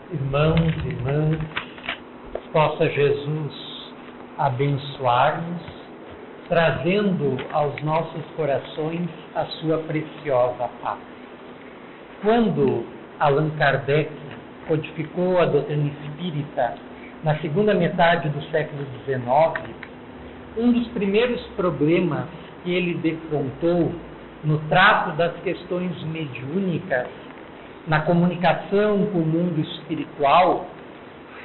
Irmãos, irmãs, possa Jesus abençoar-nos, trazendo aos nossos corações a sua preciosa paz. Quando Allan Kardec codificou a doutrina espírita na segunda metade do século XIX, um dos primeiros problemas que ele defrontou no trato das questões mediúnicas, na comunicação com o mundo espiritual,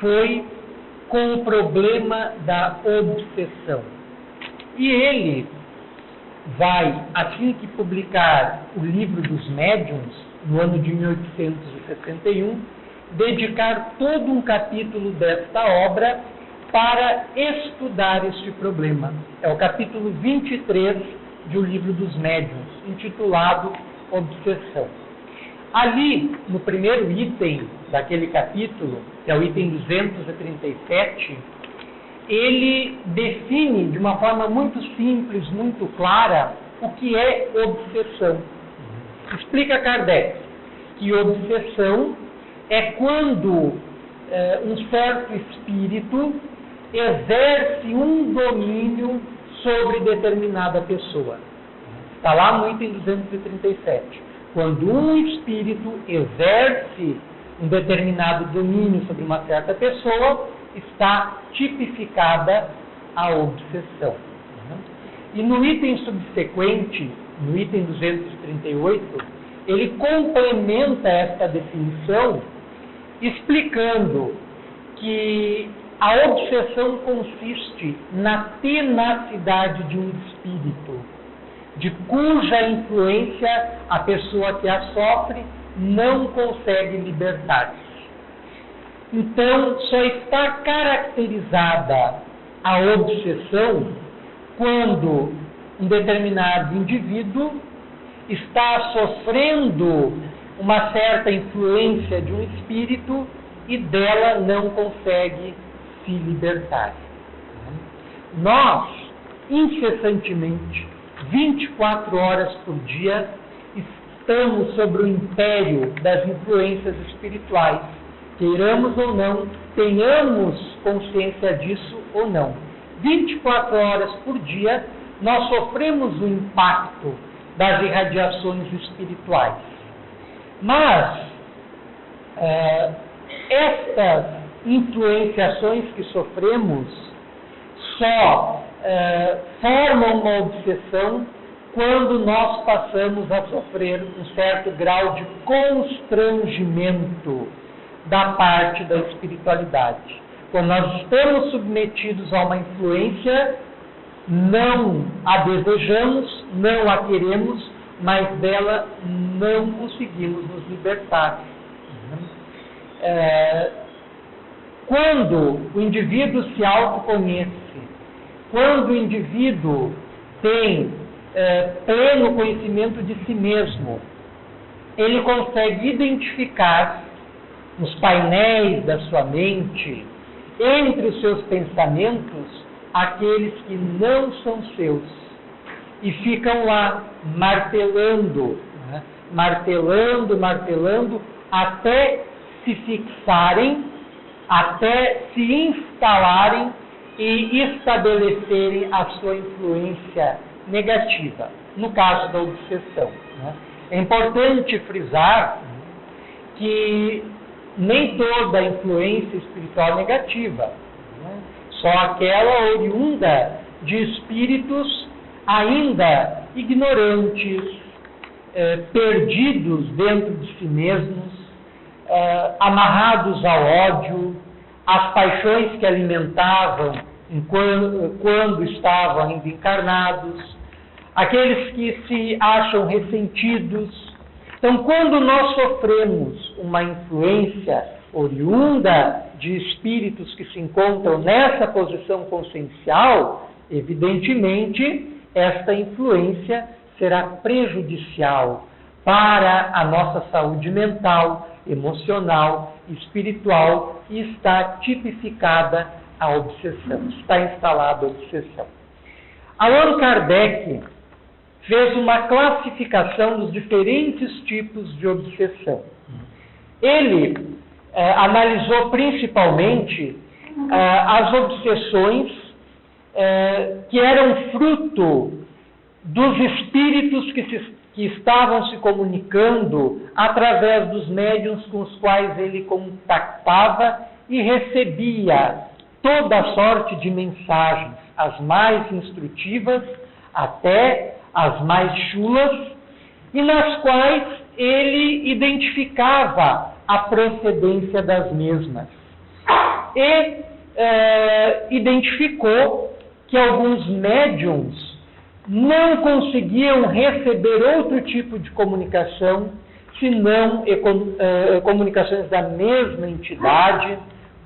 foi com o problema da obsessão. E ele vai, assim que publicar o Livro dos Médiuns, no ano de 1861, dedicar todo um capítulo desta obra para estudar este problema. É o capítulo 23 de O Livro dos Médiuns, intitulado Obsessão. Ali, no primeiro item daquele capítulo, que é o item 237, ele define de uma forma muito simples, muito clara, o que é obsessão. Explica Kardec que obsessão é quando um certo espírito exerce um domínio sobre determinada pessoa. Está lá no item 237. Quando um espírito exerce um determinado domínio sobre uma certa pessoa, está tipificada a obsessão. E no item subsequente, no item 238, ele complementa esta definição explicando que a obsessão consiste na tenacidade de um espírito, de cuja influência a pessoa que a sofre não consegue libertar-se. Então, só está caracterizada a obsessão quando um determinado indivíduo está sofrendo uma certa influência de um espírito e dela não consegue se libertar. Nós, incessantemente, 24 horas por dia, estamos sobre o império das influências espirituais. Queiramos ou não, tenhamos consciência disso ou não. 24 horas por dia, nós sofremos o impacto das irradiações espirituais. Mas, estas influenciações que sofremos só formam uma obsessão quando nós passamos a sofrer um certo grau de constrangimento da parte da espiritualidade. Quando nós estamos submetidos a uma influência, não a desejamos, não a queremos, mas dela não conseguimos nos libertar. Quando o indivíduo se autoconhece, quando o indivíduo tem pleno conhecimento de si mesmo, ele consegue identificar nos painéis da sua mente, entre os seus pensamentos, aqueles que não são seus, e ficam lá martelando, martelando, até se fixarem, até se instalarem e estabelecerem a sua influência negativa, no caso da obsessão. É importante frisar que nem toda influência espiritual negativa, só aquela oriunda de espíritos ainda ignorantes, perdidos dentro de si mesmos, amarrados ao ódio, às paixões que alimentavam quando estavam ainda encarnados, aqueles que se acham ressentidos. Então, quando nós sofremos uma influência oriunda de espíritos que se encontram nessa posição consciencial, evidentemente, esta influência será prejudicial para a nossa saúde mental, emocional, espiritual, e está tipificada a obsessão, está instalada a obsessão. Allan Kardec fez uma classificação dos diferentes tipos de obsessão. Ele analisou principalmente as obsessões que eram fruto dos espíritos que estavam se comunicando através dos médiuns com os quais ele contactava e recebia toda sorte de mensagens, as mais instrutivas até as mais chulas, e nas quais ele identificava a procedência das mesmas. E identificou que alguns médiums não conseguiam receber outro tipo de comunicação, senão comunicações da mesma entidade,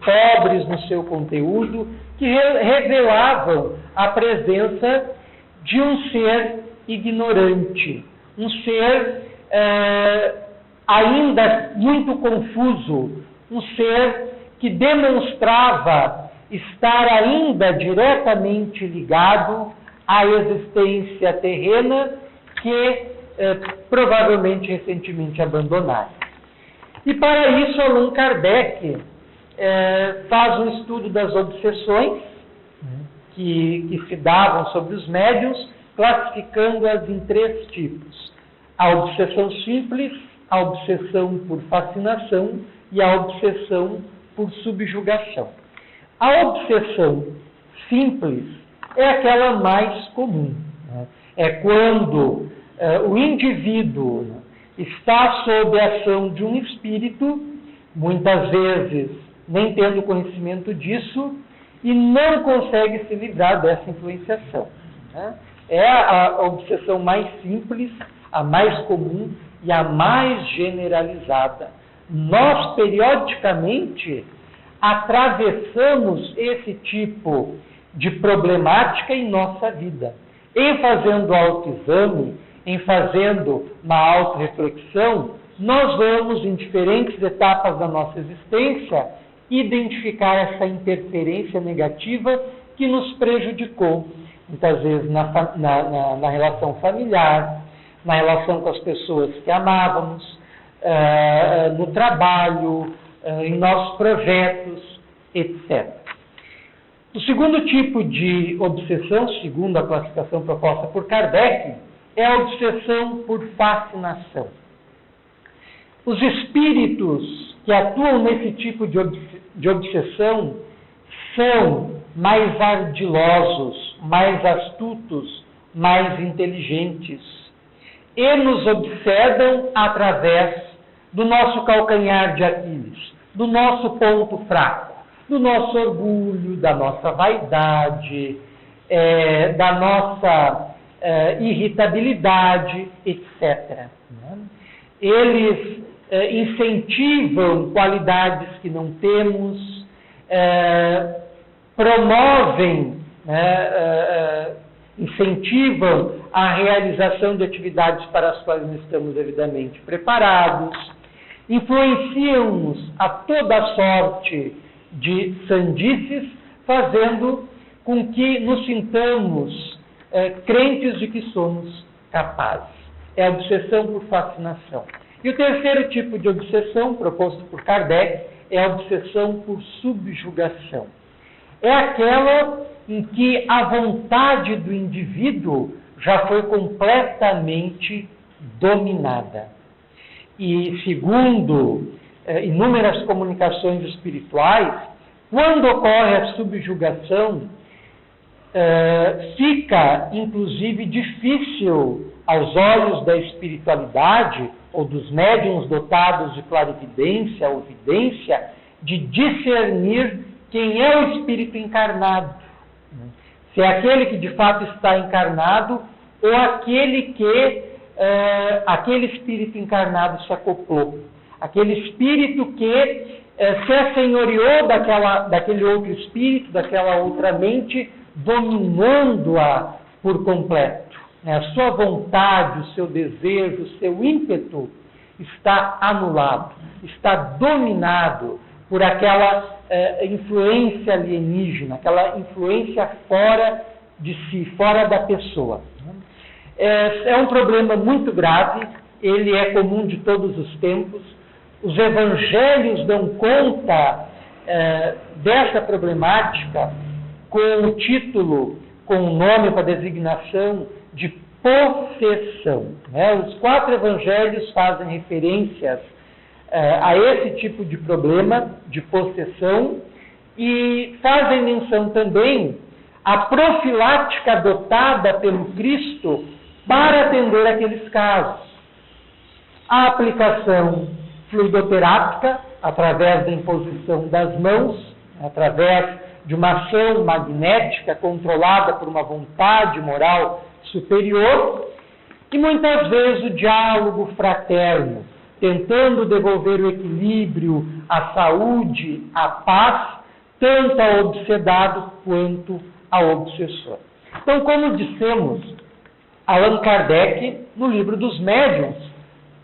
pobres no seu conteúdo, que revelavam a presença de um ser ignorante, um ser ainda muito confuso, um ser que demonstrava estar ainda diretamente ligado à existência terrena que provavelmente recentemente abandonaram. E para isso Allan Kardec faz um estudo das obsessões que se davam sobre os médiuns, classificando-as em 3 tipos: a obsessão simples, a obsessão por fascinação e a obsessão por subjugação. A obsessão simples é aquela mais comum, né? É quando o indivíduo está sob a ação de um espírito, muitas vezes nem tendo conhecimento disso, e não consegue se livrar dessa influenciação, né? É a obsessão mais simples, a mais comum e a mais generalizada. Nós, periodicamente, atravessamos esse tipo de problemática em nossa vida. Em fazendo autoexame, em fazendo uma autorreflexão, nós vamos, em diferentes etapas da nossa existência, identificar essa interferência negativa que nos prejudicou, muitas vezes na relação familiar, na relação com as pessoas que amávamos, no trabalho, em nossos projetos, etc. O segundo tipo de obsessão, segundo a classificação proposta por Kardec, é a obsessão por fascinação. Os espíritos que atuam nesse tipo de obsessão são mais ardilosos, mais astutos, mais inteligentes, e nos obsedam através do nosso calcanhar de Aquiles, do nosso ponto fraco, do nosso orgulho, da nossa vaidade, da nossa irritabilidade, etc. Eles incentivam qualidades que não temos, promovem, incentivam a realização de atividades para as quais não estamos devidamente preparados, influenciam-nos a toda sorte de sandices, fazendo com que nos sintamos crentes de que somos capazes. É a obsessão por fascinação. E o terceiro tipo de obsessão, proposto por Kardec, é a obsessão por subjugação. É aquela em que a vontade do indivíduo já foi completamente dominada. E, segundo inúmeras comunicações espirituais, quando ocorre a subjugação, fica, inclusive, difícil aos olhos da espiritualidade ou dos médiuns dotados de clarividência ou vidência, de discernir quem é o espírito encarnado. Se é aquele que de fato está encarnado ou aquele que aquele espírito encarnado se acoplou. Aquele espírito que se assenhoreou daquele outro espírito, daquela outra mente, dominando-a por completo. A sua vontade, o seu desejo, o seu ímpeto está anulado, está dominado por aquela influência alienígena, aquela influência fora de si, fora da pessoa. É um problema muito grave, ele é comum de todos os tempos, os evangelhos dão conta dessa problemática com o título, com o nome para designação de possessão. Os 4 evangelhos fazem referências a esse tipo de problema de possessão e fazem menção também à profilática adotada pelo Cristo para atender aqueles casos. A aplicação fluidoterápica, através da imposição das mãos, através de uma ação magnética controlada por uma vontade moral superior, e muitas vezes o diálogo fraterno, tentando devolver o equilíbrio, a saúde, a paz, tanto ao obsedado quanto ao obsessor. Então, como dissemos, Allan Kardec, no livro dos Médiuns,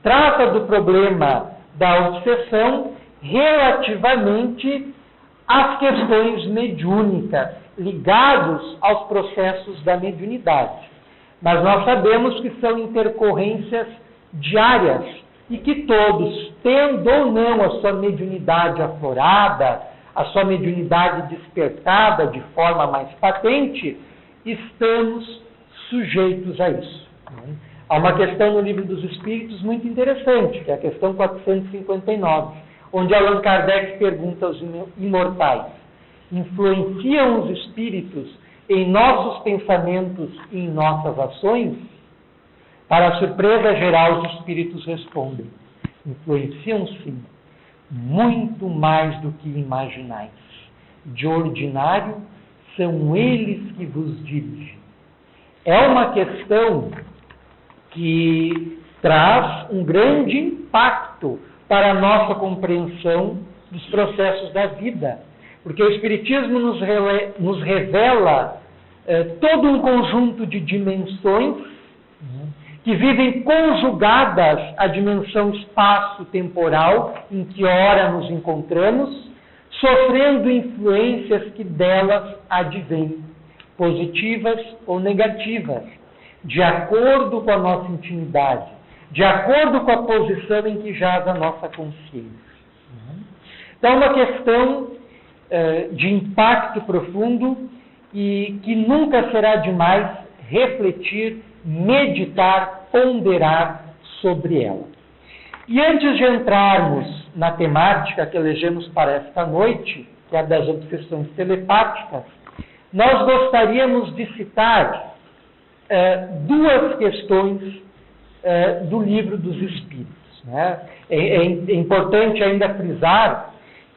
trata do problema da obsessão relativamente às questões mediúnicas, ligados aos processos da mediunidade. Mas nós sabemos que são intercorrências diárias e que todos, tendo ou não a sua mediunidade aflorada, a sua mediunidade despertada de forma mais patente, estamos sujeitos a isso. Há uma questão no Livro dos Espíritos muito interessante, que é a questão 459, onde Allan Kardec pergunta aos imortais: influenciam os espíritos em nossos pensamentos e em nossas ações? Para a surpresa geral, os espíritos respondem: influenciam sim, muito mais do que imaginais. De ordinário, são eles que vos dirigem. É uma questão que traz um grande impacto para a nossa compreensão dos processos da vida, porque o Espiritismo nos revela todo um conjunto de dimensões que vivem conjugadas à dimensão espaço-temporal em que ora nos encontramos, sofrendo influências que delas advêm, positivas ou negativas, de acordo com a nossa intimidade, de acordo com a posição em que jaz a nossa consciência. Então, é uma questão de impacto profundo e que nunca será demais refletir, meditar, ponderar sobre ela. E antes de entrarmos na temática que elegemos para esta noite, que é a das obsessões telepáticas, nós gostaríamos de citar duas questões do Livro dos Espíritos. É importante ainda frisar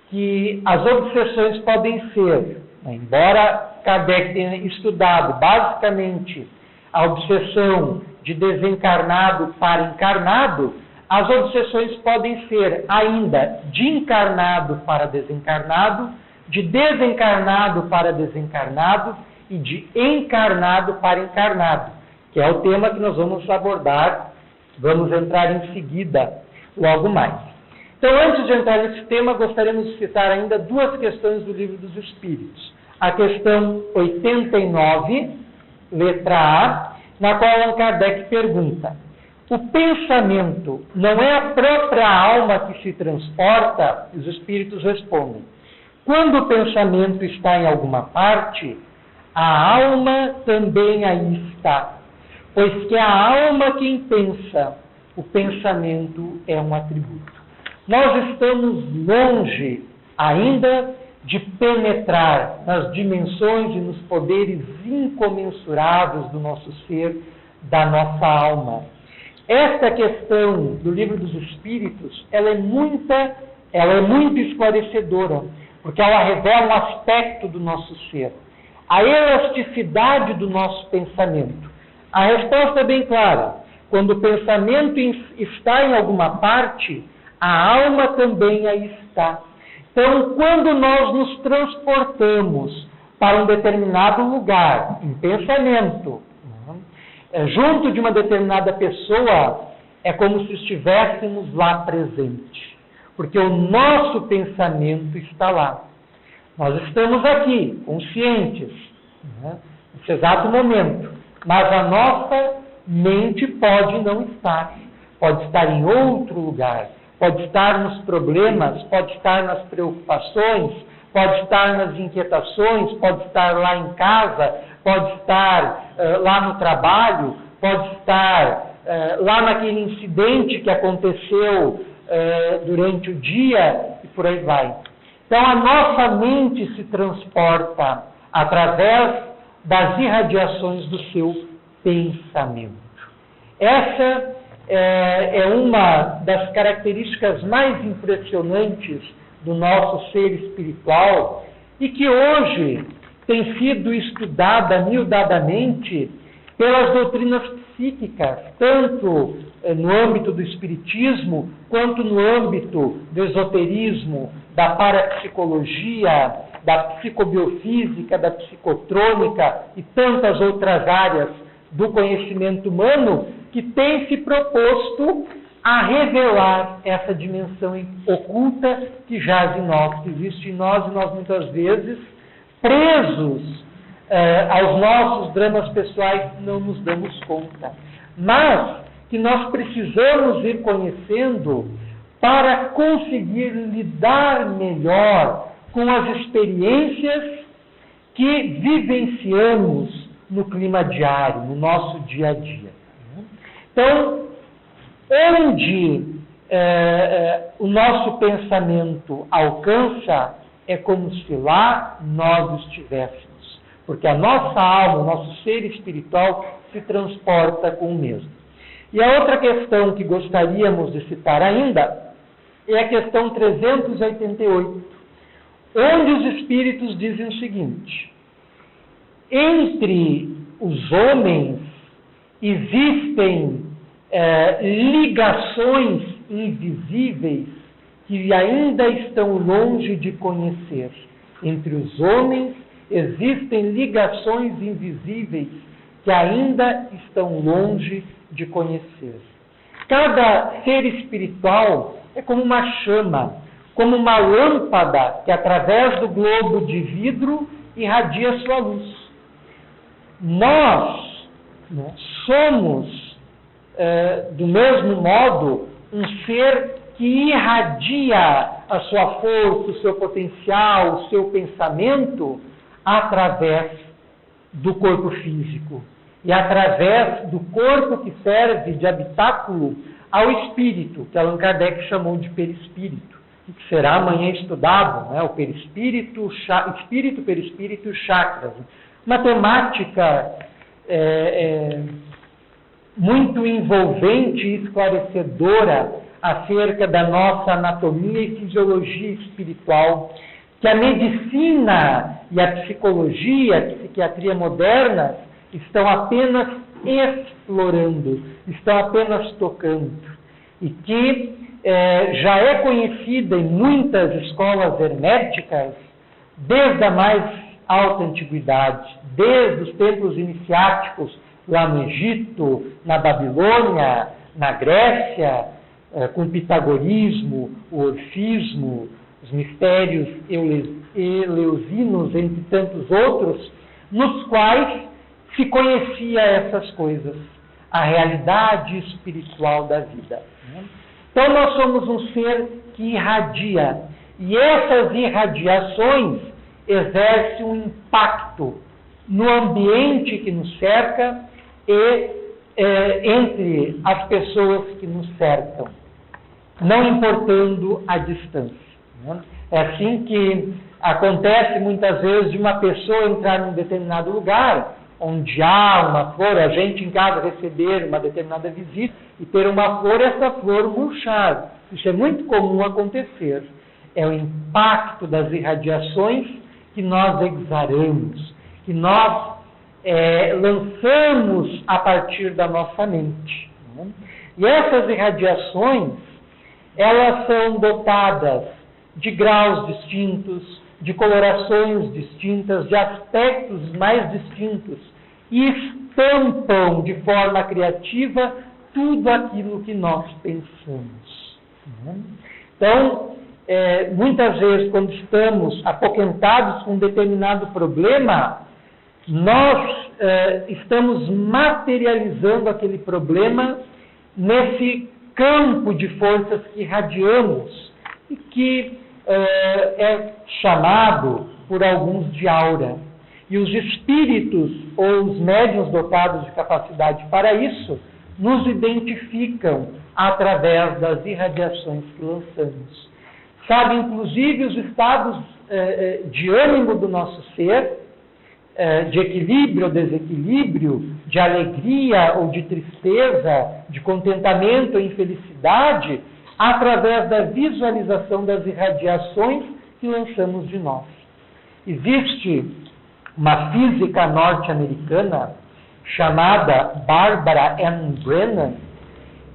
que as obsessões podem ser, embora Kardec tenha estudado basicamente a obsessão de desencarnado para encarnado, as obsessões podem ser ainda de encarnado para desencarnado, de desencarnado para desencarnado e de encarnado para encarnado, que é o tema que nós vamos abordar, vamos entrar em seguida, logo mais. Então, antes de entrar nesse tema, gostaríamos de citar ainda duas questões do Livro dos Espíritos. A questão 89, letra A, na qual Allan Kardec pergunta: o pensamento não é a própria alma que se transporta? Os espíritos respondem: quando o pensamento está em alguma parte, a alma também aí está, pois que a alma quem pensa, o pensamento é um atributo. Nós estamos longe ainda de penetrar nas dimensões e nos poderes incomensuráveis do nosso ser, da nossa alma. Esta questão do Livro dos Espíritos, ela é muito esclarecedora, porque ela revela um aspecto do nosso ser, a elasticidade do nosso pensamento. A resposta é bem clara: quando o pensamento está em alguma parte, a alma também aí está. Então, quando nós nos transportamos para um determinado lugar, em pensamento, junto de uma determinada pessoa, é como se estivéssemos lá presente, porque o nosso pensamento está lá. Nós estamos aqui, conscientes, nesse exato momento, mas a nossa mente pode não estar, pode estar em outro lugar, pode estar nos problemas, pode estar nas preocupações, pode estar nas inquietações, pode estar lá em casa, pode estar lá no trabalho, pode estar lá naquele incidente que aconteceu durante o dia e por aí vai. Então a nossa mente se transporta através das irradiações do seu pensamento. Essa é uma das características mais impressionantes do nosso ser espiritual e que hoje tem sido estudada miudadamente pelas doutrinas psíquicas, tanto no âmbito do espiritismo, quanto no âmbito do esoterismo, da parapsicologia, da psicobiofísica, da psicotrônica e tantas outras áreas do conhecimento humano que tem se proposto a revelar essa dimensão oculta que jaz em nós, que existe em nós, e nós muitas vezes, presos aos nossos dramas pessoais, não nos damos conta. Mas que nós precisamos ir conhecendo para conseguir lidar melhor com as experiências que vivenciamos no clima diário, no nosso dia a dia. Então, onde o nosso pensamento alcança, é como se lá nós estivéssemos. Porque a nossa alma, o nosso ser espiritual, se transporta com o mesmo. E a outra questão que gostaríamos de citar ainda é a questão 388, onde os espíritos dizem o seguinte: entre os homens existem ligações invisíveis que ainda estão longe de conhecer. Entre os homens existem ligações invisíveis que ainda estão longe de conhecer. Cada ser espiritual é como uma chama, como uma lâmpada que, através do globo de vidro, irradia sua luz. Nós somos, do mesmo modo, um ser que irradia a sua força, o seu potencial, o seu pensamento, através do corpo físico e através do corpo que serve de habitáculo ao espírito, que Allan Kardec chamou de perispírito, e que será amanhã estudado, o perispírito, espírito, perispírito e chakras. Uma temática muito envolvente e esclarecedora acerca da nossa anatomia e fisiologia espiritual, que a medicina e a psicologia, a psiquiatria moderna, estão apenas explorando, estão apenas tocando, e que já é conhecida em muitas escolas herméticas desde a mais alta antiguidade, desde os templos iniciáticos lá no Egito, na Babilônia, na Grécia, com o pitagorismo, o orfismo, os mistérios eleusinos, entre tantos outros, nos quais se conhecia essas coisas, a realidade espiritual da vida. Então nós somos um ser que irradia, e essas irradiações exercem um impacto no ambiente que nos cerca e entre as pessoas que nos cercam, não importando a distância. É assim que acontece muitas vezes de uma pessoa entrar num determinado lugar onde há uma flor, a gente em casa receber uma determinada visita e ter uma flor, essa flor murchar. Isso é muito comum acontecer. É o impacto das irradiações que nós exaramos, que nós lançamos a partir da nossa mente. E essas irradiações, elas são dotadas de graus distintos, de colorações distintas, de aspectos mais distintos, e estampam de forma criativa tudo aquilo que nós pensamos. Então, muitas vezes, quando estamos apoquentados com um determinado problema, nós estamos materializando aquele problema nesse campo de forças que irradiamos e que é chamado por alguns de aura. E os espíritos ou os médiuns dotados de capacidade para isso nos identificam através das irradiações que lançamos. Sabe, inclusive, os estados de ânimo do nosso ser, de equilíbrio ou desequilíbrio, de alegria ou de tristeza, de contentamento ou infelicidade, através da visualização das irradiações que lançamos de nós. Existe uma física norte-americana chamada Barbara Ann Brennan,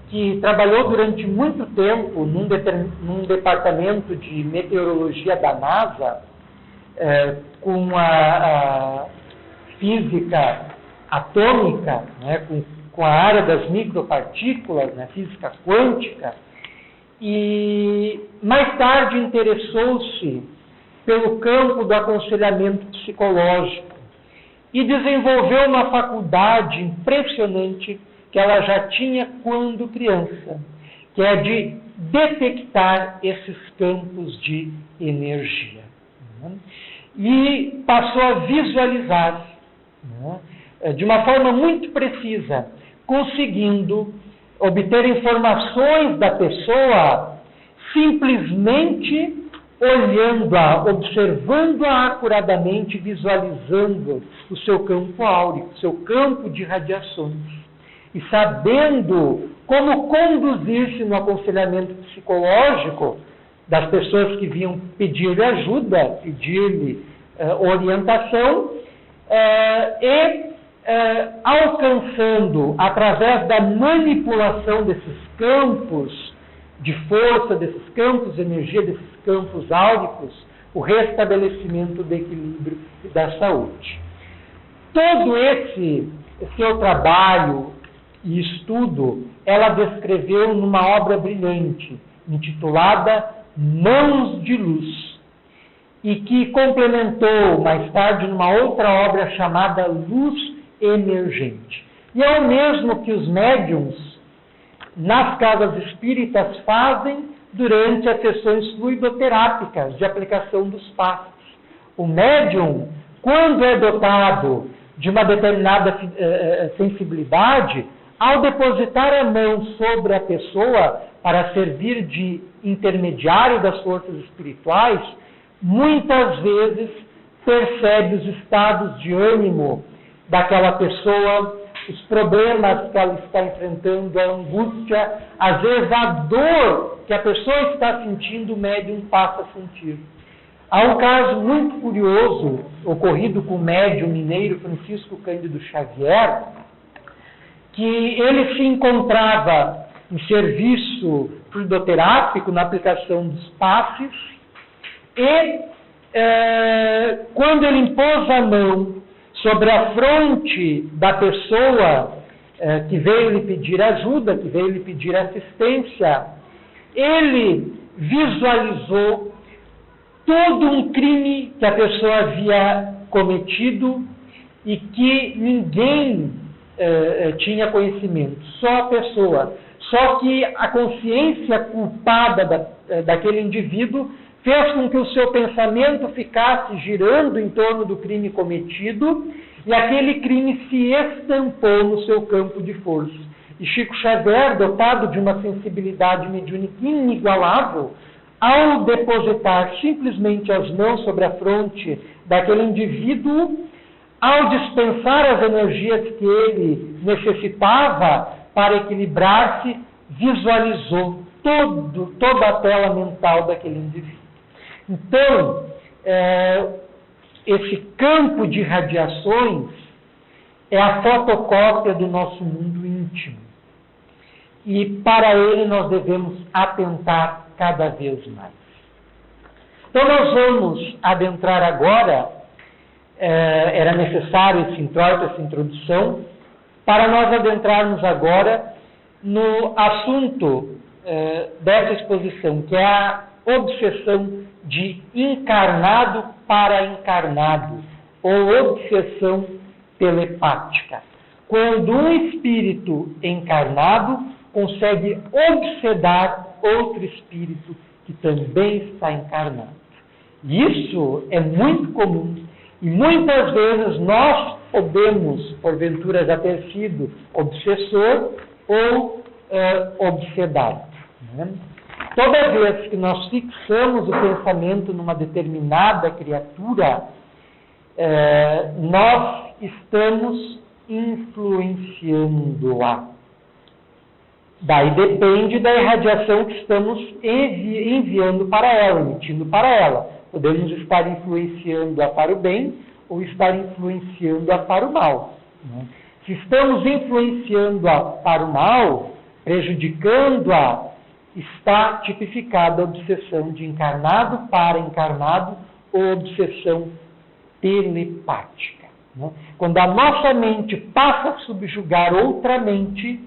que trabalhou durante muito tempo num departamento de meteorologia da NASA, com a física atômica, né, com a área das micropartículas, né, física quântica, e mais tarde interessou-se pelo campo do aconselhamento psicológico e desenvolveu uma faculdade impressionante que ela já tinha quando criança, que é de detectar esses campos de energia. E passou a visualizar, de uma forma muito precisa, conseguindo obter informações da pessoa simplesmente olhando-a, observando-a acuradamente, visualizando o seu campo áurico, o seu campo de radiações, e sabendo como conduzir-se no aconselhamento psicológico das pessoas que vinham pedir-lhe ajuda, pedir-lhe orientação, alcançando, através da manipulação desses campos de força, desses campos de energia, desses campos áuricos, o restabelecimento do equilíbrio e da saúde. Todo esse seu trabalho e estudo, ela descreveu numa obra brilhante, intitulada Mãos de Luz, e que complementou mais tarde numa outra obra chamada Luz Emergente. E é o mesmo que os médiums nas casas espíritas fazem durante as sessões fluidoterápicas de aplicação dos passos. O médium, quando é dotado de uma determinada sensibilidade, ao depositar a mão sobre a pessoa para servir de intermediário das forças espirituais, muitas vezes percebe os estados de ânimo daquela pessoa, os problemas que ela está enfrentando, a angústia, às vezes a dor que a pessoa está sentindo, o médium passa a sentir. Há um caso muito curioso ocorrido com o médium mineiro Francisco Cândido Xavier, que ele se encontrava em serviço fluidoterápico na aplicação dos passes e quando ele impôs a mão sobre a fronte da pessoa que veio lhe pedir ajuda, que veio lhe pedir assistência, ele visualizou todo um crime que a pessoa havia cometido e que ninguém tinha conhecimento, só a pessoa. Só que a consciência culpada daquele indivíduo fez com que o seu pensamento ficasse girando em torno do crime cometido e aquele crime se estampou no seu campo de força. E Chico Xavier, dotado de uma sensibilidade mediúnica inigualável, ao depositar simplesmente as mãos sobre a fronte daquele indivíduo, ao dispensar as energias que ele necessitava para equilibrar-se, visualizou toda a tela mental daquele indivíduo. Então, esse campo de radiações é a fotocópia do nosso mundo íntimo. E para ele nós devemos atentar cada vez mais. Então nós vamos adentrar agora, era necessário esse introito, essa introdução, para nós adentrarmos agora no assunto dessa exposição, que é a obsessão de encarnado para encarnado, ou obsessão telepática. Quando um espírito encarnado consegue obsedar outro espírito que também está encarnado. Isso é muito comum. E muitas vezes nós podemos, porventura, já ter sido obsessor ou obsedado. Né? Toda vez que nós fixamos o pensamento numa determinada criatura, nós estamos influenciando-a. Daí depende da irradiação que estamos enviando para ela, emitindo para ela. Podemos estar influenciando-a para o bem ou estar influenciando-a para o mal. Né? Se estamos influenciando-a para o mal, prejudicando-a, está tipificada a obsessão de encarnado para encarnado ou obsessão telepática. Né? Quando a nossa mente passa a subjugar outra mente,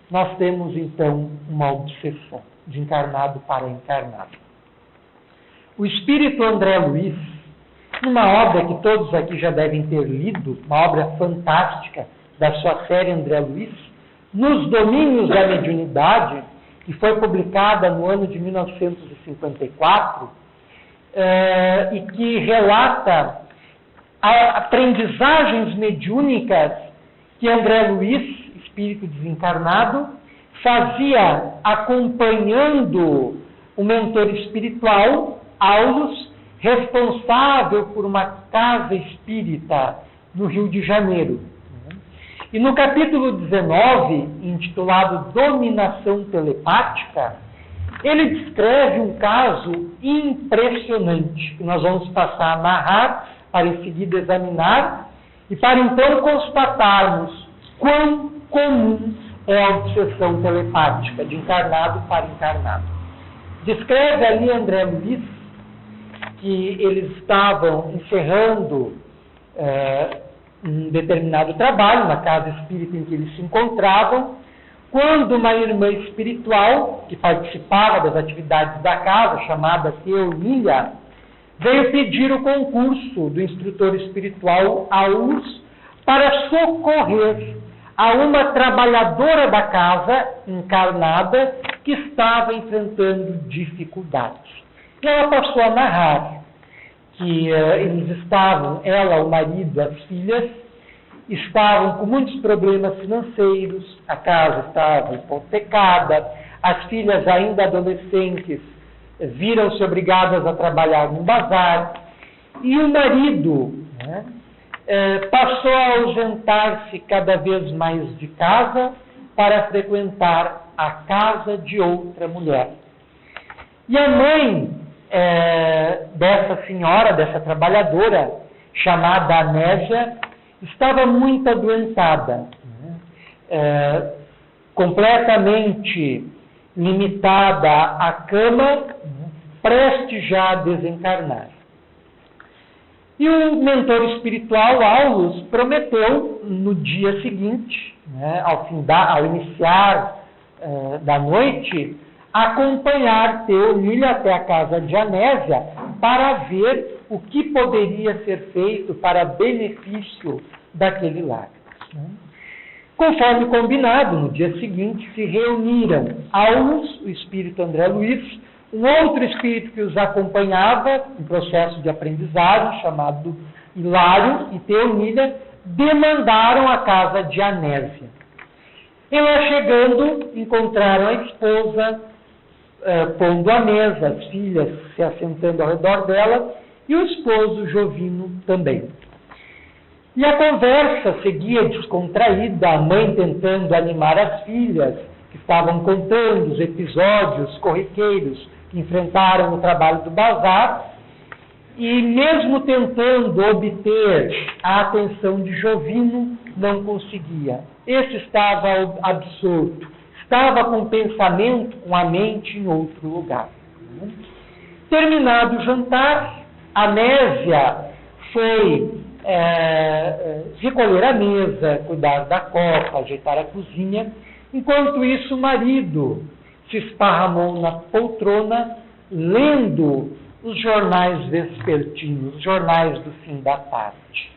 nós temos então uma obsessão de encarnado para encarnado. O espírito André Luiz, numa obra que todos aqui já devem ter lido, uma obra fantástica da sua série André Luiz, Nos Domínios da Mediunidade, que foi publicada no ano de 1954, e que relata aprendizagens mediúnicas que André Luiz, espírito desencarnado, fazia acompanhando o mentor espiritual, Aulus, responsável por uma casa espírita no Rio de Janeiro. E no capítulo 19, intitulado Dominação Telepática, ele descreve um caso impressionante, que nós vamos passar a narrar, para em seguida examinar, e para então constatarmos quão comum é a obsessão telepática, de encarnado para encarnado. Descreve ali André Luiz que eles estavam encerrando um determinado trabalho na casa espírita em que eles se encontravam, quando uma irmã espiritual, que participava das atividades da casa, chamada Teonília, veio pedir o concurso do instrutor espiritual Aulus para socorrer a uma trabalhadora da casa encarnada que estava enfrentando dificuldades. E ela passou a narrar que eles estavam, ela, o marido, as filhas, estavam com muitos problemas financeiros, a casa estava hipotecada, as filhas ainda adolescentes viram-se obrigadas a trabalhar no bazar, e o marido passou a ausentar-se cada vez mais de casa para frequentar a casa de outra mulher. E a mãe dessa senhora, dessa trabalhadora, chamada Anésia, estava muito adoentada, completamente limitada à cama, prestes já a desencarnar. E o mentor espiritual, Aulus, prometeu no dia seguinte, ao iniciar da noite, acompanhar Teonília até a casa de Anésia para ver o que poderia ser feito para benefício daquele lar. Conforme combinado, no dia seguinte se reuniram Aulus, o espírito André Luiz, um outro espírito que os acompanhava em processo de aprendizagem, chamado Hilário, e Teonília, demandaram a casa de Anésia. E lá chegando, encontraram a esposa pondo à mesa, as filhas se assentando ao redor dela, e o esposo Jovino também. E a conversa seguia descontraída, a mãe tentando animar as filhas, que estavam contando os episódios corriqueiros que enfrentaram no trabalho do bazar, e mesmo tentando obter a atenção de Jovino, não conseguia. Este estava absorto, estava com o pensamento, com a mente em outro lugar. Terminado o jantar, Anésia foi recolher a mesa, cuidar da copa, ajeitar a cozinha. Enquanto isso, o marido se esparramou na poltrona, lendo os jornais vespertinos, os jornais do fim da tarde.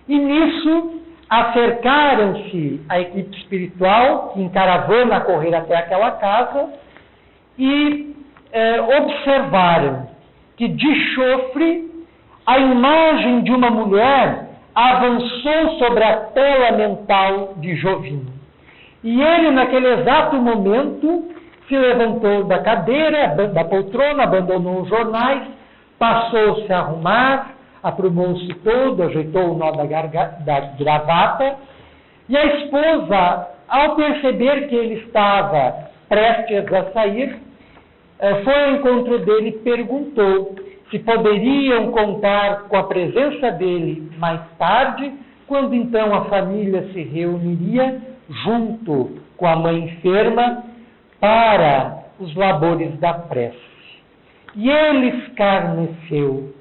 E nisso, acercaram-se à equipe espiritual, que em caravana a correr até aquela casa, e observaram que de chofre a imagem de uma mulher avançou sobre a tela mental de Jovino. E ele, naquele exato momento, se levantou da cadeira, da poltrona, abandonou os jornais, passou-se a arrumar, aprumou-se todo, ajeitou o nó da gravata, e a esposa, ao perceber que ele estava prestes a sair, foi ao encontro dele e perguntou se poderiam contar com a presença dele mais tarde, quando então a família se reuniria junto com a mãe enferma para os labores da prece. E ele escarneceu,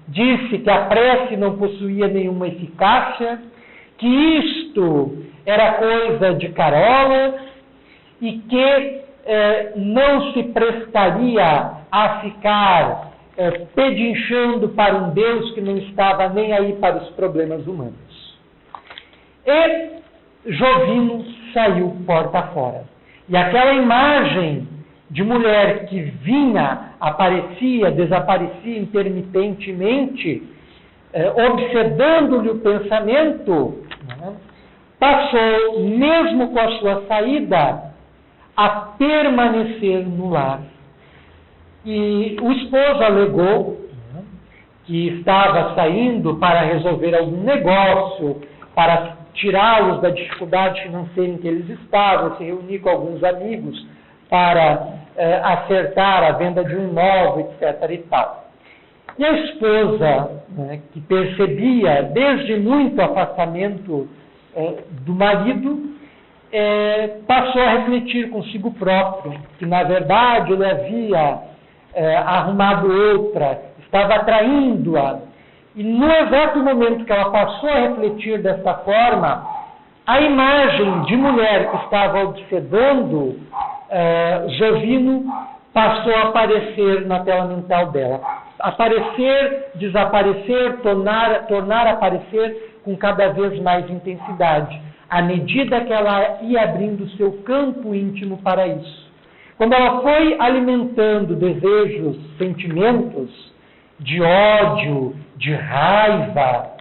disse que a prece não possuía nenhuma eficácia, que isto era coisa de carolas e que não se prestaria a ficar pedinchando para um Deus que não estava nem aí para os problemas humanos. E Jovino saiu porta fora. E aquela imagem de mulher que vinha, aparecia, desaparecia intermitentemente, obsedando-lhe o pensamento, passou, mesmo com a sua saída, a permanecer no lar. E o esposo alegou que estava saindo para resolver algum negócio, para tirá-los da dificuldade financeira em que eles estavam, se reunir com alguns amigos para acertar a venda de um imóvel, etc. e tal. E a esposa, que percebia desde muito o afastamento do marido, passou a refletir consigo próprio, que na verdade ele havia arrumado outra, estava atraindo-a. E no exato momento que ela passou a refletir dessa forma, a imagem de mulher que estava obsedando Jovino passou a aparecer na tela mental dela. Aparecer, desaparecer, tornar a aparecer com cada vez mais intensidade, à medida que ela ia abrindo seu campo íntimo para isso. Quando ela foi alimentando desejos, sentimentos de ódio, de raiva,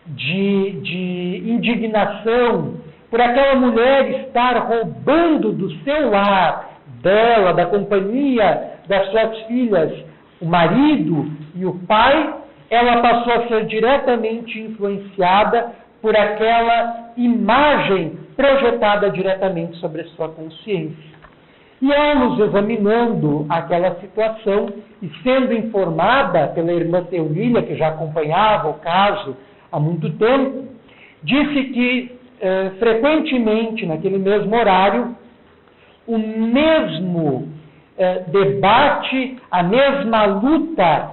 de indignação, por aquela mulher estar roubando do seu lar, dela, da companhia das suas filhas, o marido e o pai, ela passou a ser diretamente influenciada por aquela imagem projetada diretamente sobre a sua consciência. E Anos, examinando aquela situação e sendo informada pela irmã Teonília, que já acompanhava o caso há muito tempo, disse que frequentemente, naquele mesmo horário, o mesmo debate, a mesma luta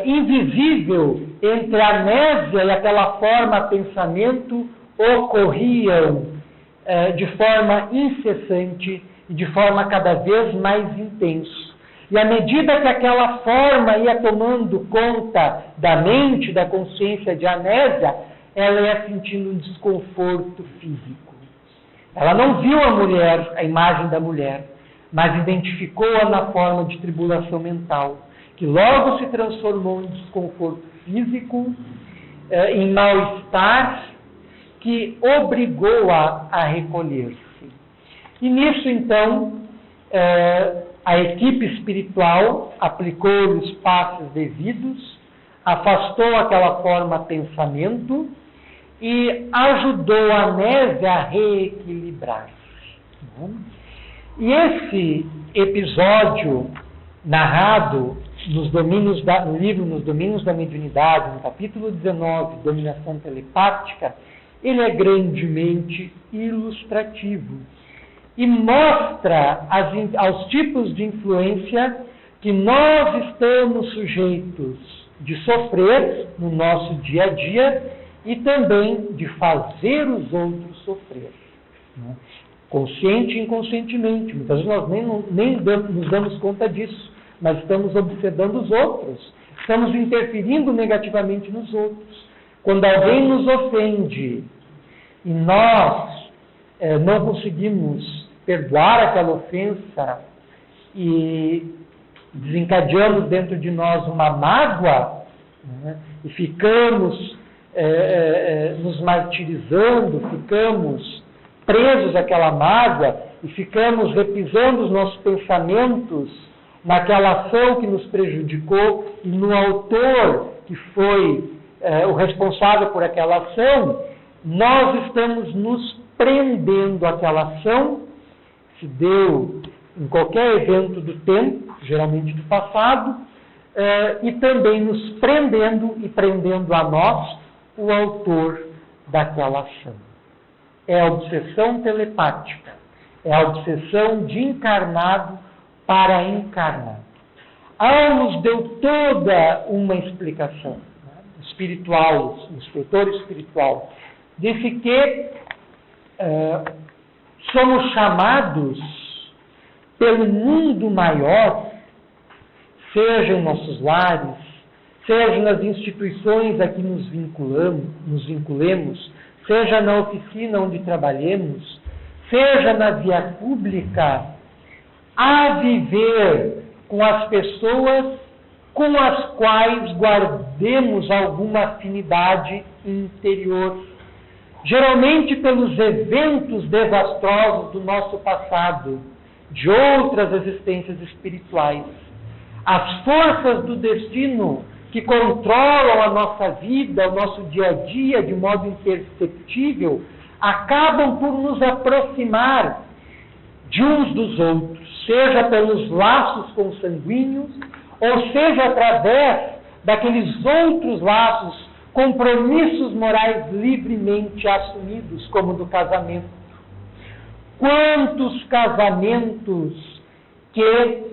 invisível entre a Nésia e aquela forma pensamento ocorriam de forma incessante e de forma cada vez mais intensa. E à medida que aquela forma ia tomando conta da mente, da consciência de Anésia, ela ia sentindo um desconforto físico. Ela não viu a mulher, a imagem da mulher, mas identificou-a na forma de tribulação mental, que logo se transformou em desconforto físico, em mal-estar, que obrigou-a a recolher-se. E nisso, então, a equipe espiritual aplicou-lhe os passos devidos, afastou aquela forma pensamento e ajudou a Nésia a reequilibrar-se. E esse episódio narrado no livro Nos Domínios da Mediunidade, no capítulo 19, Dominação Telepática, ele é grandemente ilustrativo e mostra aos tipos de influência que nós estamos sujeitos de sofrer no nosso dia a dia e também de fazer os outros sofrer, né? Consciente e inconscientemente. Muitas vezes nós nem nos damos conta disso, mas estamos obsedando os outros, estamos interferindo negativamente nos outros. Quando alguém nos ofende e nós não conseguimos perdoar aquela ofensa e desencadeamos dentro de nós uma mágoa, né, e ficamos nos martirizando, ficamos presos àquela mágoa e ficamos repisando os nossos pensamentos naquela ação que nos prejudicou e no autor que foi o responsável por aquela ação, nós estamos nos prendendo àquela ação, que se deu em qualquer evento do tempo, geralmente do passado, e também nos prendendo e prendendo a nós o autor daquela ação. É a obsessão telepática, é a obsessão de encarnado para encarnado. Aulus deu toda uma explicação, né, espiritual, o inspetor espiritual, disse que somos chamados pelo mundo maior, seja em nossos lares, seja nas instituições a que nos vinculemos, seja na oficina onde trabalhemos, seja na via pública, a viver com as pessoas com as quais guardemos alguma afinidade interior. Geralmente pelos eventos desastrosos do nosso passado, de outras existências espirituais. As forças do destino que controlam a nossa vida, o nosso dia a dia, de modo imperceptível, acabam por nos aproximar de uns dos outros, seja pelos laços consanguíneos, ou seja através daqueles outros laços, compromissos morais livremente assumidos, como do casamento. Quantos casamentos que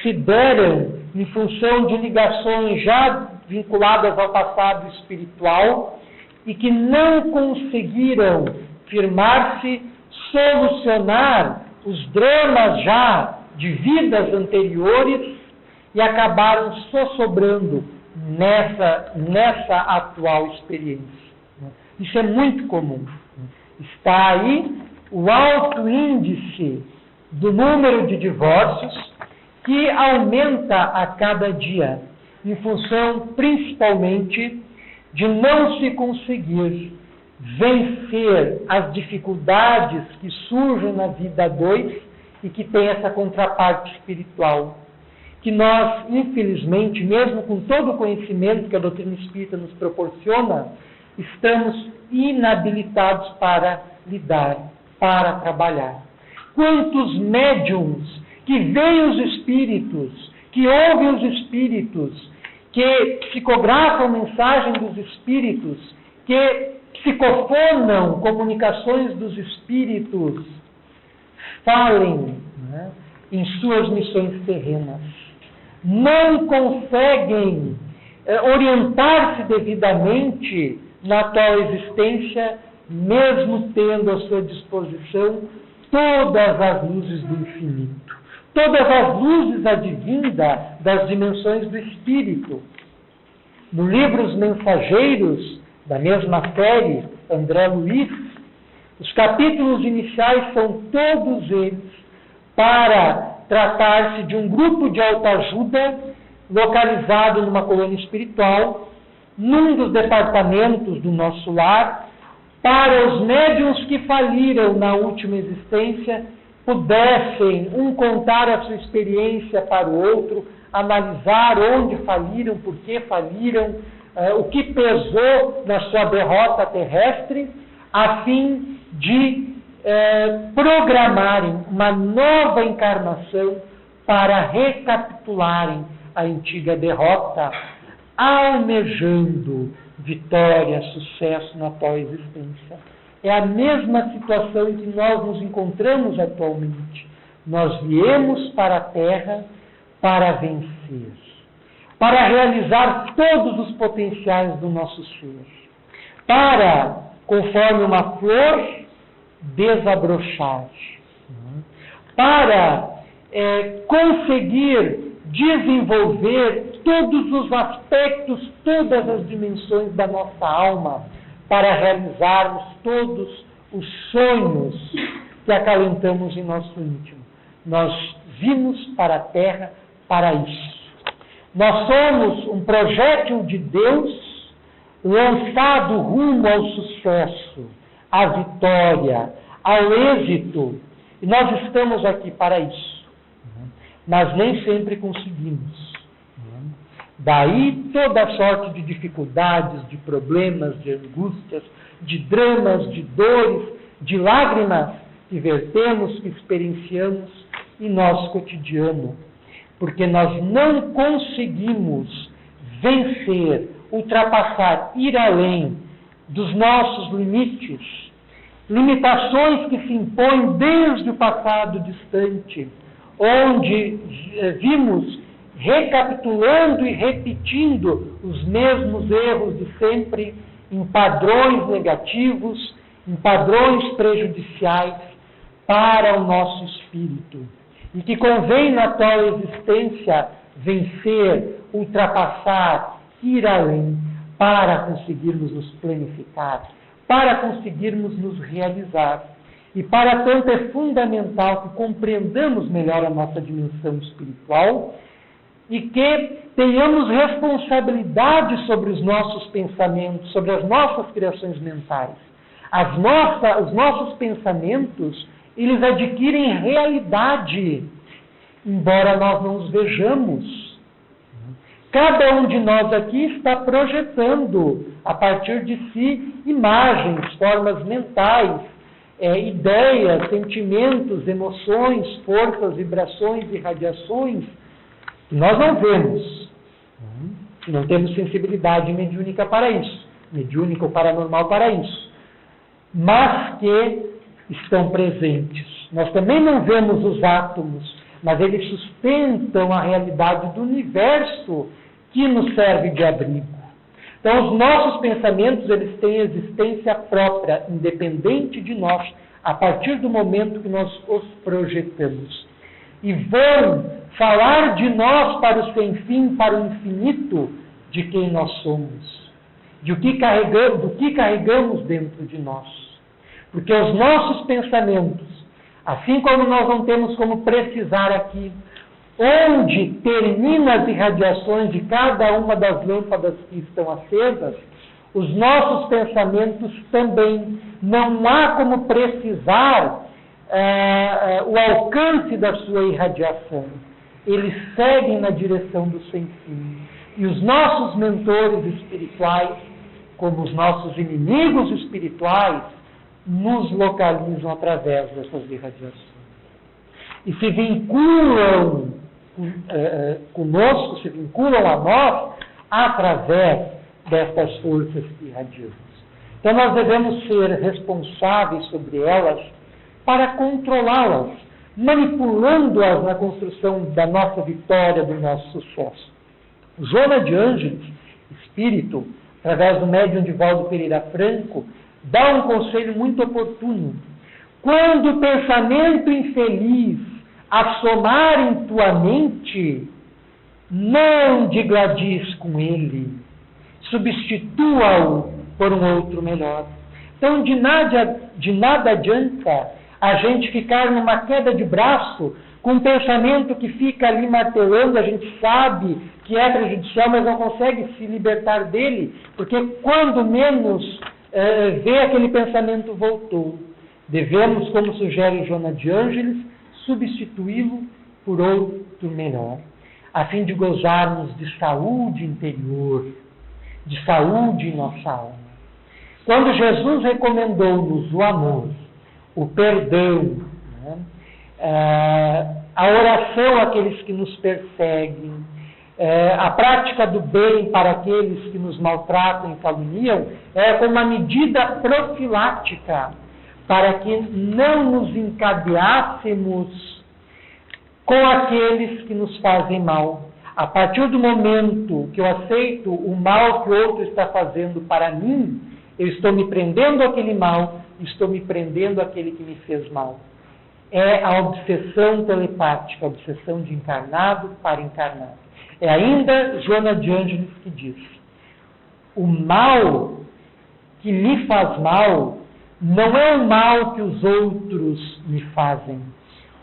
se deram em função de ligações já vinculadas ao passado espiritual e que não conseguiram firmar-se, solucionar os dramas já de vidas anteriores e acabaram só sobrando nessa atual experiência. Isso é muito comum. Está aí o alto índice do número de divórcios, que aumenta a cada dia, em função principalmente de não se conseguir vencer as dificuldades que surgem na vida a dois e que tem essa contraparte espiritual. Que nós, infelizmente, mesmo com todo o conhecimento que a doutrina espírita nos proporciona, estamos inabilitados para lidar, para trabalhar. Quantos médiums que veem os espíritos, que ouvem os espíritos, que psicografam mensagem dos espíritos, que psicofonam comunicações dos espíritos, falem, né, em suas missões terrenas. Não conseguem orientar-se devidamente na atual existência, mesmo tendo à sua disposição todas as luzes do infinito, todas as luzes advindas das dimensões do espírito. No livro Os Mensageiros, da mesma série, André Luiz, os capítulos iniciais são todos eles para tratar-se de um grupo de autoajuda localizado numa colônia espiritual, num dos departamentos do nosso lar, para os médiuns que faliram na última existência, pudessem um contar a sua experiência para o outro, analisar onde faliram, por que faliram, o que pesou na sua derrota terrestre, a fim de programarem uma nova encarnação para recapitularem a antiga derrota, almejando vitória, sucesso na atual existência. É a mesma situação em que nós nos encontramos atualmente. Nós viemos para a Terra para vencer, para realizar todos os potenciais do nosso ser, para, conforme uma flor, desabrochar, para conseguir desenvolver todos os aspectos, todas as dimensões da nossa alma, para realizarmos todos os sonhos que acalentamos em nosso íntimo. Nós vimos para a Terra para isso. Nós somos um projétil de Deus lançado rumo ao sucesso, à vitória, ao êxito. E nós estamos aqui para isso. Mas nem sempre conseguimos. Daí toda sorte de dificuldades, de problemas, de angústias, de dramas, de dores, de lágrimas que vertemos, que experienciamos em nosso cotidiano. Porque nós não conseguimos vencer, ultrapassar, ir além dos nossos limites, limitações que se impõem desde o passado distante, onde vimos recapitulando e repetindo os mesmos erros de sempre, em padrões negativos, em padrões prejudiciais para o nosso espírito. E que convém na atual existência vencer, ultrapassar, ir além, para conseguirmos nos planificar, para conseguirmos nos realizar. E para tanto é fundamental que compreendamos melhor a nossa dimensão espiritual e que tenhamos responsabilidade sobre os nossos pensamentos, sobre as nossas criações mentais. Os nossos pensamentos, eles adquirem realidade, embora nós não os vejamos. Cada um de nós aqui está projetando, a partir de si, imagens, formas mentais, ideias, sentimentos, emoções, forças, vibrações e radiações que nós não vemos. Não temos sensibilidade mediúnica para isso, mediúnica ou paranormal para isso, mas que estão presentes. Nós também não vemos os átomos, mas eles sustentam a realidade do universo que nos serve de abrigo. Então, os nossos pensamentos, eles têm existência própria, independente de nós, a partir do momento que nós os projetamos. E vão falar de nós para o sem fim, para o infinito, de quem nós somos, do que carregamos dentro de nós. Porque os nossos pensamentos, assim como nós não temos como precisar aqui, onde terminam as irradiações de cada uma das lâmpadas que estão acesas, os nossos pensamentos também não há como precisar o alcance da sua irradiação. Eles seguem na direção do sem fim. E os nossos mentores espirituais, como os nossos inimigos espirituais, nos localizam através dessas irradiações. E se vinculam conosco, se vinculam a nós através destas forças que irradiamos. Então nós devemos ser responsáveis sobre elas para controlá-las, manipulando-as na construção da nossa vitória, do nosso sucesso. Joana de Ângeles, espírito, através do médium Divaldo Pereira Franco, dá um conselho muito oportuno. Quando o pensamento infeliz assomar em tua mente, não digladies com ele, substitua-o por um outro melhor. Então, de nada adianta a gente ficar numa queda de braço com um pensamento que fica ali martelando, a gente sabe que é prejudicial, mas não consegue se libertar dele, porque quando menos vê aquele pensamento voltou. Devemos, como sugere Joana de Ângeles, substituí-lo por outro melhor, a fim de gozarmos de saúde interior, de saúde em nossa alma. Quando Jesus recomendou-nos o amor, o perdão, a oração àqueles que nos perseguem, a prática do bem para aqueles que nos maltratam e caluniam, é como uma medida profilática para que não nos encadeássemos com aqueles que nos fazem mal. A partir do momento que eu aceito o mal que o outro está fazendo para mim, eu estou me prendendo àquele mal, estou me prendendo àquele que me fez mal. É a obsessão telepática, a obsessão de encarnado para encarnado. É ainda Joana de Ângeles que diz: o mal que me faz mal não é o mal que os outros me fazem.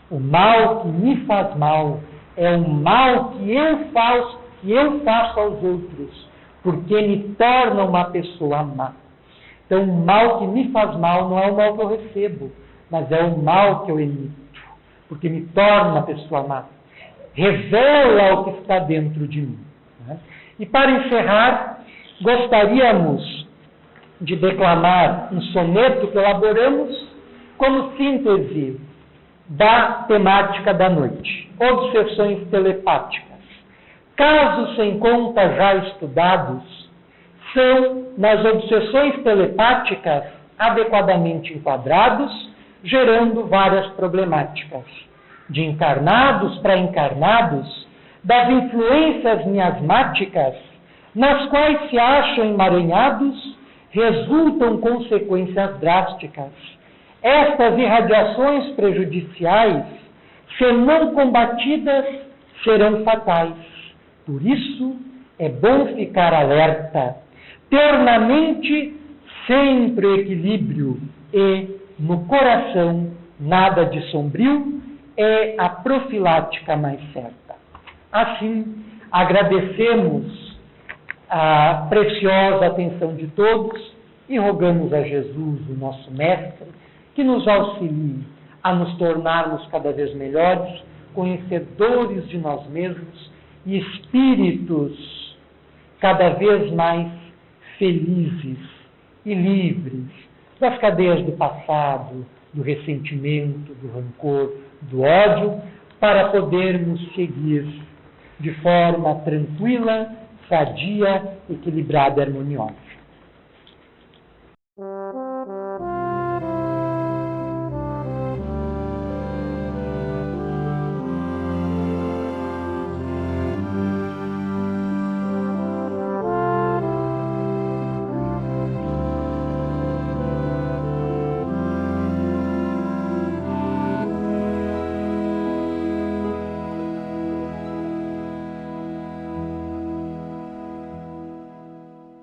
O mal que me faz mal é o mal que eu faço aos outros, porque me torna uma pessoa má. Então, o mal que me faz mal não é o mal que eu recebo, mas é o mal que eu emito, porque me torna uma pessoa má. Revela o que está dentro de mim. Né? E para encerrar, gostaríamos de declamar um soneto que elaboramos como síntese da temática da noite. Obsessões telepáticas. Casos sem conta já estudados são, nas obsessões telepáticas, adequadamente enquadrados, gerando várias problemáticas. De encarnados para encarnados, das influências miasmáticas, nas quais se acham emaranhados, resultam consequências drásticas. Estas irradiações prejudiciais, se não combatidas, serão fatais. Por isso, é bom ficar alerta, ter na mente sempre o equilíbrio e, no coração, nada de sombrio, é a profilática mais certa. Assim, agradecemos a preciosa atenção de todos e rogamos a Jesus, o nosso Mestre, que nos auxilie a nos tornarmos cada vez melhores, conhecedores de nós mesmos e espíritos cada vez mais felizes e livres das cadeias do passado, do ressentimento, do rancor, do ódio, para podermos seguir de forma tranquila, sadia, equilibrada e harmoniosa.